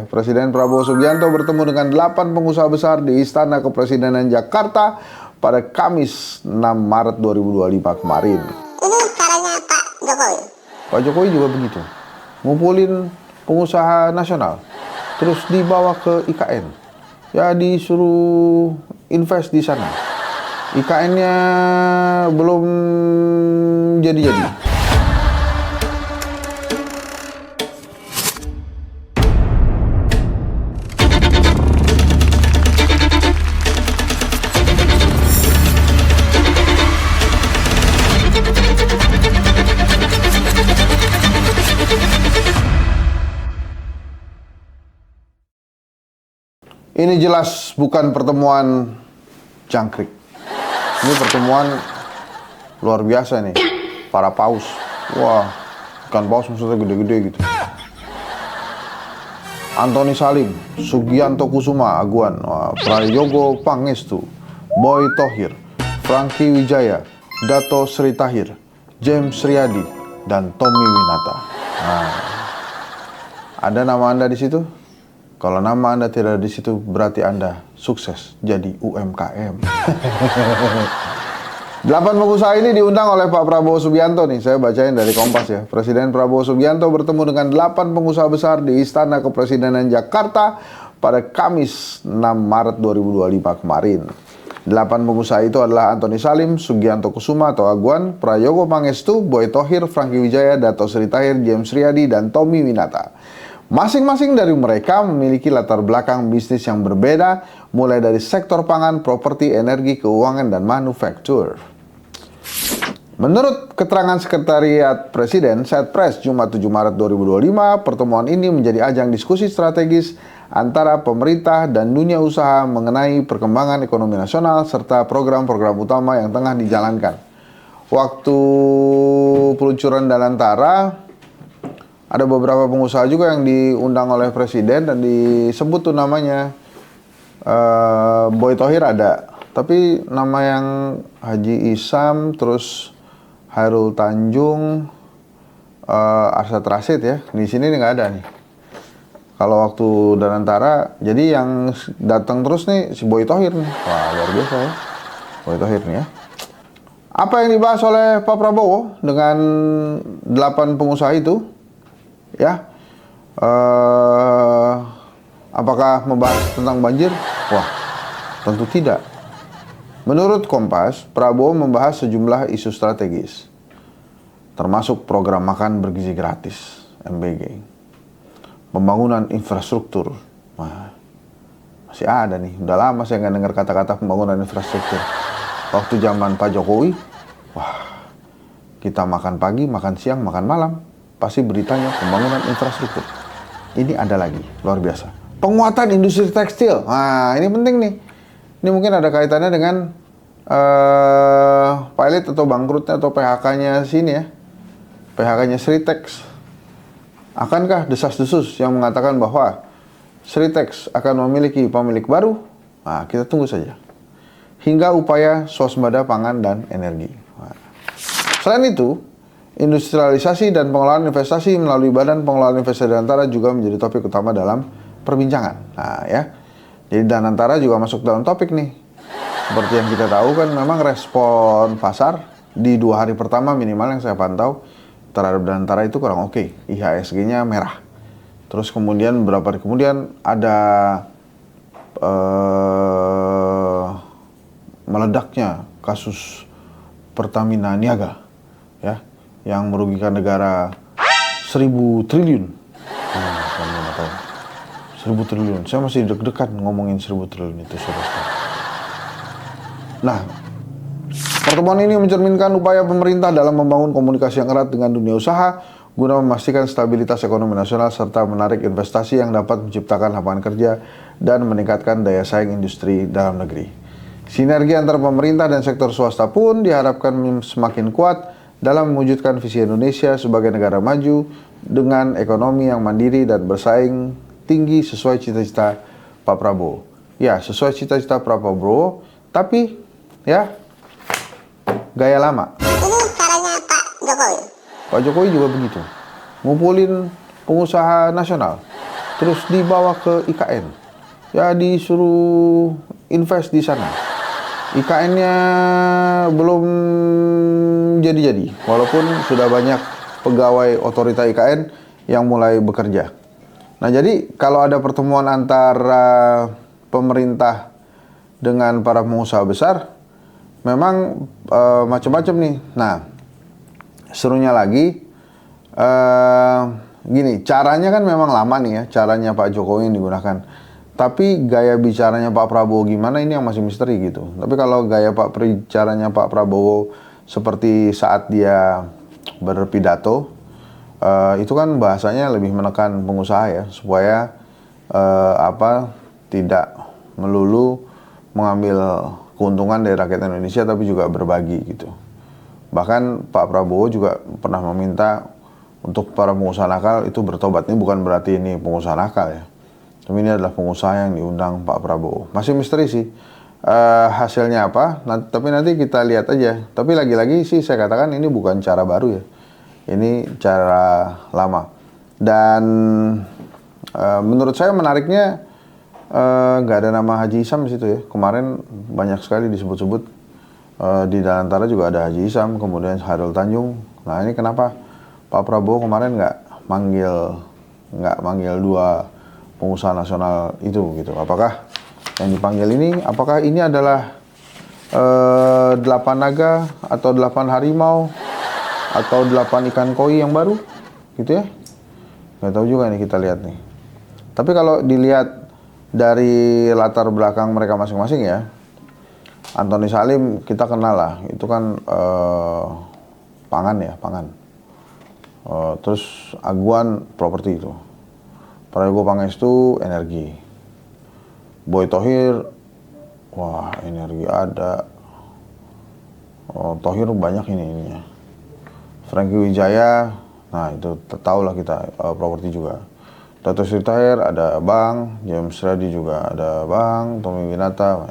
Presiden Prabowo Subianto bertemu dengan 8 pengusaha besar di Istana Kepresidenan Jakarta pada Kamis 6 Maret 2025 kemarin. Ini caranya Pak Jokowi. Pak Jokowi juga begitu, ngumpulin pengusaha nasional, terus dibawa ke IKN. Ya disuruh invest di sana. IKN-nya belum jadi-jadi. Ini jelas bukan pertemuan jangkrik. Ini pertemuan luar biasa nih. Para paus. Wah, ikan paus maksudnya gede-gede gitu. Antoni Salim, Sugianto Kusuma Aguan, Prayogo Pangestu, Boy Thohir, Franky Wijaya, Dato Sri Tahir, James Riyadi, dan Tommy Winata. Nah, ada nama Anda di situ? Kalau nama Anda tidak ada di situ, berarti Anda sukses jadi UMKM. 8 pengusaha ini diundang oleh Pak Prabowo Subianto nih. Saya bacain dari Kompas ya. Presiden Prabowo Subianto bertemu dengan 8 pengusaha besar di Istana Kepresidenan Jakarta pada Kamis 6 Maret 2025 kemarin. 8 pengusaha itu adalah Antoni Salim, Sugianto Kusuma atau Aguan, Prayogo Pangestu, Boy Thohir, Franky Wijaya, Dato Sri Tahir, James Riyadi, dan Tommy Winata. Masing-masing dari mereka memiliki latar belakang bisnis yang berbeda, mulai dari sektor pangan, properti, energi, keuangan, dan manufaktur. Menurut keterangan Sekretariat Presiden, Setpres Jumat 7 Maret 2025, pertemuan ini menjadi ajang diskusi strategis antara pemerintah dan dunia usaha mengenai perkembangan ekonomi nasional serta program-program utama yang tengah dijalankan. Waktu peluncuran Danantara, ada beberapa pengusaha juga yang diundang oleh Presiden dan disebut tuh namanya. Boy Thohir ada, tapi nama yang Haji Isam, terus Hairul Tanjung, Arsyad Rashid ya, di sini nggak ada nih. Kalau waktu Danantara, jadi yang datang terus nih si Boy Thohir nih. Wah, luar biasa ya, Boy Thohir nih ya. Apa yang dibahas oleh Pak Prabowo dengan 8 pengusaha itu? Ya, apakah membahas tentang banjir? Wah, tentu tidak. Menurut Kompas, Prabowo membahas sejumlah isu strategis, termasuk program makan bergizi gratis (MBG), pembangunan infrastruktur. Wah, masih ada nih. Udah lama saya nggak dengar kata-kata pembangunan infrastruktur. Waktu zaman Pak Jokowi, wah, kita makan pagi, makan siang, makan malam, pasti beritanya pembangunan infrastruktur. Ini ada lagi, luar biasa. Penguatan industri tekstil. Nah, ini penting nih. Ini mungkin ada kaitannya dengan pilot atau bangkrutnya atau PHK-nya sini ya. PHK-nya Sritex. Akankah desas-desus yang mengatakan bahwa Sritex akan memiliki pemilik baru? Nah, kita tunggu saja. Hingga upaya swasembada pangan dan energi. Nah. Selain itu, industrialisasi dan pengelolaan investasi melalui Badan Pengelolaan Investasi Danantara juga menjadi topik utama dalam perbincangan. Nah ya, jadi Danantara juga masuk dalam topik nih. Seperti yang kita tahu kan memang respon pasar di 2 hari pertama minimal yang saya pantau terhadap Danantara itu kurang oke. IHSG-nya merah. Terus kemudian beberapa hari kemudian ada meledaknya kasus Pertamina Niaga ya, yang merugikan negara 1.000 triliun. 1.000 triliun. Saya masih deg-degan ngomongin 1.000 triliun itu, saudara. Nah, pertemuan ini mencerminkan upaya pemerintah dalam membangun komunikasi yang erat dengan dunia usaha guna memastikan stabilitas ekonomi nasional serta menarik investasi yang dapat menciptakan lapangan kerja dan meningkatkan daya saing industri dalam negeri. Sinergi antara pemerintah dan sektor swasta pun diharapkan semakin kuat dalam mewujudkan visi Indonesia sebagai negara maju dengan ekonomi yang mandiri dan bersaing tinggi sesuai cita-cita Pak Prabowo. Ya, sesuai cita-cita Pak Prabowo, tapi ya gaya lama. Ini caranya Pak Jokowi. Pak Jokowi juga begitu, ngumpulin pengusaha nasional, terus dibawa ke IKN. Ya disuruh invest di sana. IKN-nya belum jadi-jadi, walaupun sudah banyak pegawai otorita IKN yang mulai bekerja. Nah, jadi kalau ada pertemuan antara pemerintah dengan para pengusaha besar, memang macam-macam nih. Nah, serunya lagi, gini, caranya kan memang lama nih ya, caranya Pak Jokowi yang digunakan. Tapi gaya bicaranya Pak Prabowo gimana, ini yang masih misteri gitu. Tapi kalau gaya bicaranya Pak Prabowo seperti saat dia berpidato, itu kan bahasanya lebih menekan pengusaha ya, supaya tidak melulu mengambil keuntungan dari rakyat Indonesia, tapi juga berbagi gitu. Bahkan Pak Prabowo juga pernah meminta untuk para pengusaha nakal itu bertobat. Ini bukan berarti ini pengusaha nakal ya, tapi ini adalah pengusaha yang diundang Pak Prabowo. Masih misteri sih hasilnya apa, tapi nanti kita lihat aja. Tapi lagi-lagi sih saya katakan ini bukan cara baru ya, ini cara lama. Dan menurut saya menariknya nggak ada nama Haji Isam di situ ya. Kemarin banyak sekali disebut-sebut di Danantara juga ada Haji Isam, kemudian Hairul Tanjung. Nah ini kenapa Pak Prabowo kemarin nggak manggil dua pengusaha nasional itu gitu? Apakah yang dipanggil ini, apakah ini adalah 8 naga atau 8 harimau atau 8 ikan koi yang baru gitu ya? Nggak tahu juga nih, kita lihat nih. Tapi kalau dilihat dari latar belakang mereka masing-masing ya, Antoni Salim kita kenal lah, itu kan pangan ya, pangan. Terus Aguan properti itu, Prabowo Pangestu energi, Boy Thohir, wah energi ada, Thohir banyak ininya, Franky Wijaya, nah itu tahu lah kita properti juga. Dato Sri Tahir ada Bang, James Radi juga ada Bang, Tommy Winata,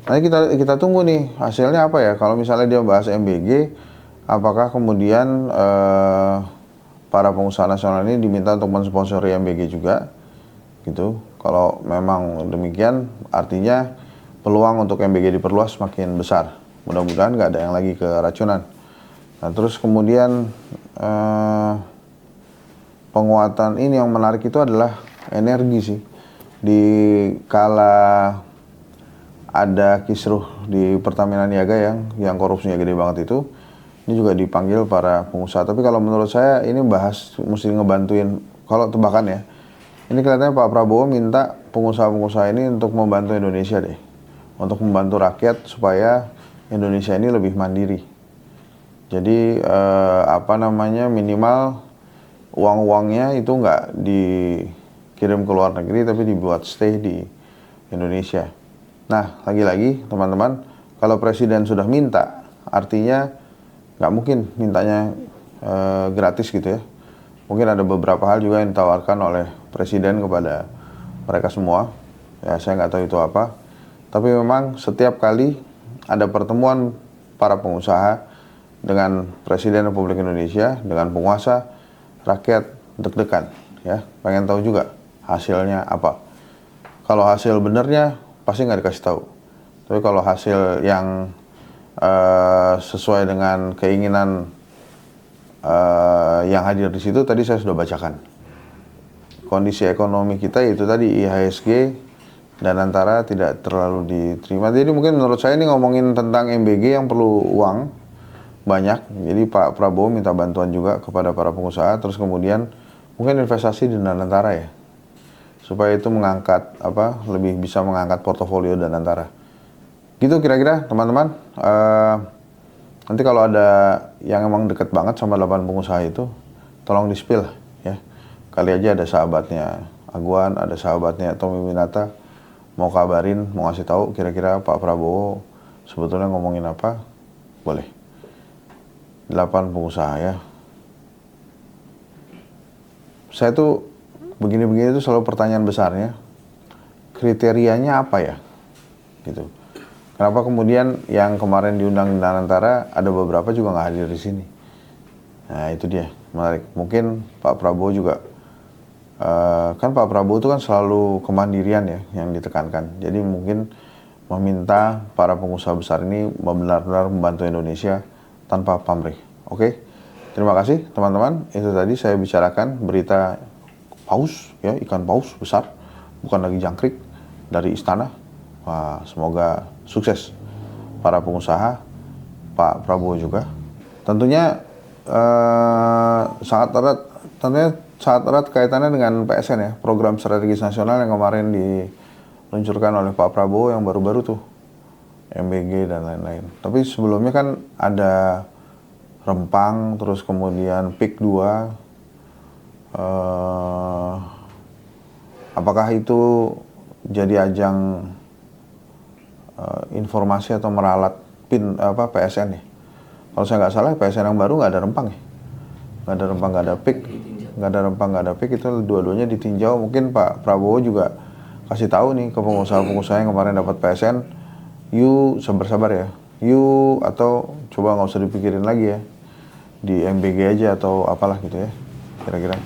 nanti kita tunggu nih hasilnya apa ya. Kalau misalnya dia bahas MBG, apakah kemudian para pengusaha nasional ini diminta untuk mensponsori MBG juga gitu. Kalau memang demikian, artinya peluang untuk MBG diperluas makin besar. Mudah-mudahan nggak ada yang lagi keracunan. Nah terus kemudian penguatan ini yang menarik itu adalah energi sih. Di kala ada kisruh di Pertamina Niaga yang korupsinya gede banget itu, ini juga dipanggil para pengusaha. Tapi kalau menurut saya ini mesti ngebantuin, kalau tebakan ya, ini kelihatannya Pak Prabowo minta pengusaha-pengusaha ini untuk membantu Indonesia deh, untuk membantu rakyat supaya Indonesia ini lebih mandiri. Jadi minimal uang-uangnya itu nggak dikirim ke luar negeri, tapi dibuat stay di Indonesia. Nah, lagi-lagi teman-teman, kalau presiden sudah minta, artinya nggak mungkin mintanya gratis gitu ya. Mungkin ada beberapa hal juga yang ditawarkan oleh presiden kepada mereka semua. Ya, saya nggak tahu itu apa. Tapi memang setiap kali ada pertemuan para pengusaha dengan Presiden Republik Indonesia, dengan penguasa, rakyat deg-degan, ya, pengen tahu juga hasilnya apa. Kalau hasil benernya pasti nggak dikasih tahu. Tapi kalau hasil yang sesuai dengan keinginan yang hadir di situ, tadi saya sudah bacakan. Kondisi ekonomi kita itu tadi IHSG dan antara tidak terlalu diterima. Jadi mungkin menurut saya ini ngomongin tentang MBG yang perlu uang banyak. Jadi Pak Prabowo minta bantuan juga kepada para pengusaha, terus kemudian mungkin investasi di Danantara ya, supaya itu mengangkat lebih bisa mengangkat portofolio Danantara. Gitu kira-kira teman-teman. Nanti kalau ada yang emang deket banget sama 8 pengusaha itu, tolong di-spill ya. Kali aja ada sahabatnya Aguan, ada sahabatnya Tommy Winata, mau kabarin, mau ngasih tahu kira-kira Pak Prabowo sebetulnya ngomongin apa, boleh. 8 pengusaha ya. Saya tuh begini-begini tuh selalu pertanyaan besarnya, kriterianya apa ya? Gitu. Kenapa kemudian yang kemarin diundang di Danantara ada beberapa juga nggak hadir di sini? Nah itu dia, menarik. Mungkin Pak Prabowo juga kan Pak Prabowo itu kan selalu kemandirian ya yang ditekankan. Jadi mungkin meminta para pengusaha besar ini benar-benar membantu Indonesia tanpa pamrih. Oke, terima kasih teman-teman. Itu tadi saya bicarakan berita paus, ya, ikan paus besar, bukan lagi jangkrik, dari istana. Wah, semoga sukses para pengusaha, Pak Prabowo juga. Tentunya sangat erat kaitannya dengan PSN ya, program strategis nasional yang kemarin diluncurkan oleh Pak Prabowo yang baru-baru tuh, MBG dan lain-lain. Tapi sebelumnya kan ada Rempang, terus kemudian PIK 2. Apakah itu jadi ajang informasi atau meralat PSN ya? Kalau saya nggak salah PSN yang baru nggak ada Rempang ya, nggak ada Rempang, nggak ada PIK, nggak ada Rempang, nggak ada PIK, itu dua-duanya ditinjau. Mungkin Pak Prabowo juga kasih tahu nih ke pengusaha-pengusaha yang kemarin dapat PSN, you sabar-sabar ya, you atau coba nggak usah dipikirin lagi ya, di MBG aja atau apalah gitu ya, kira-kira.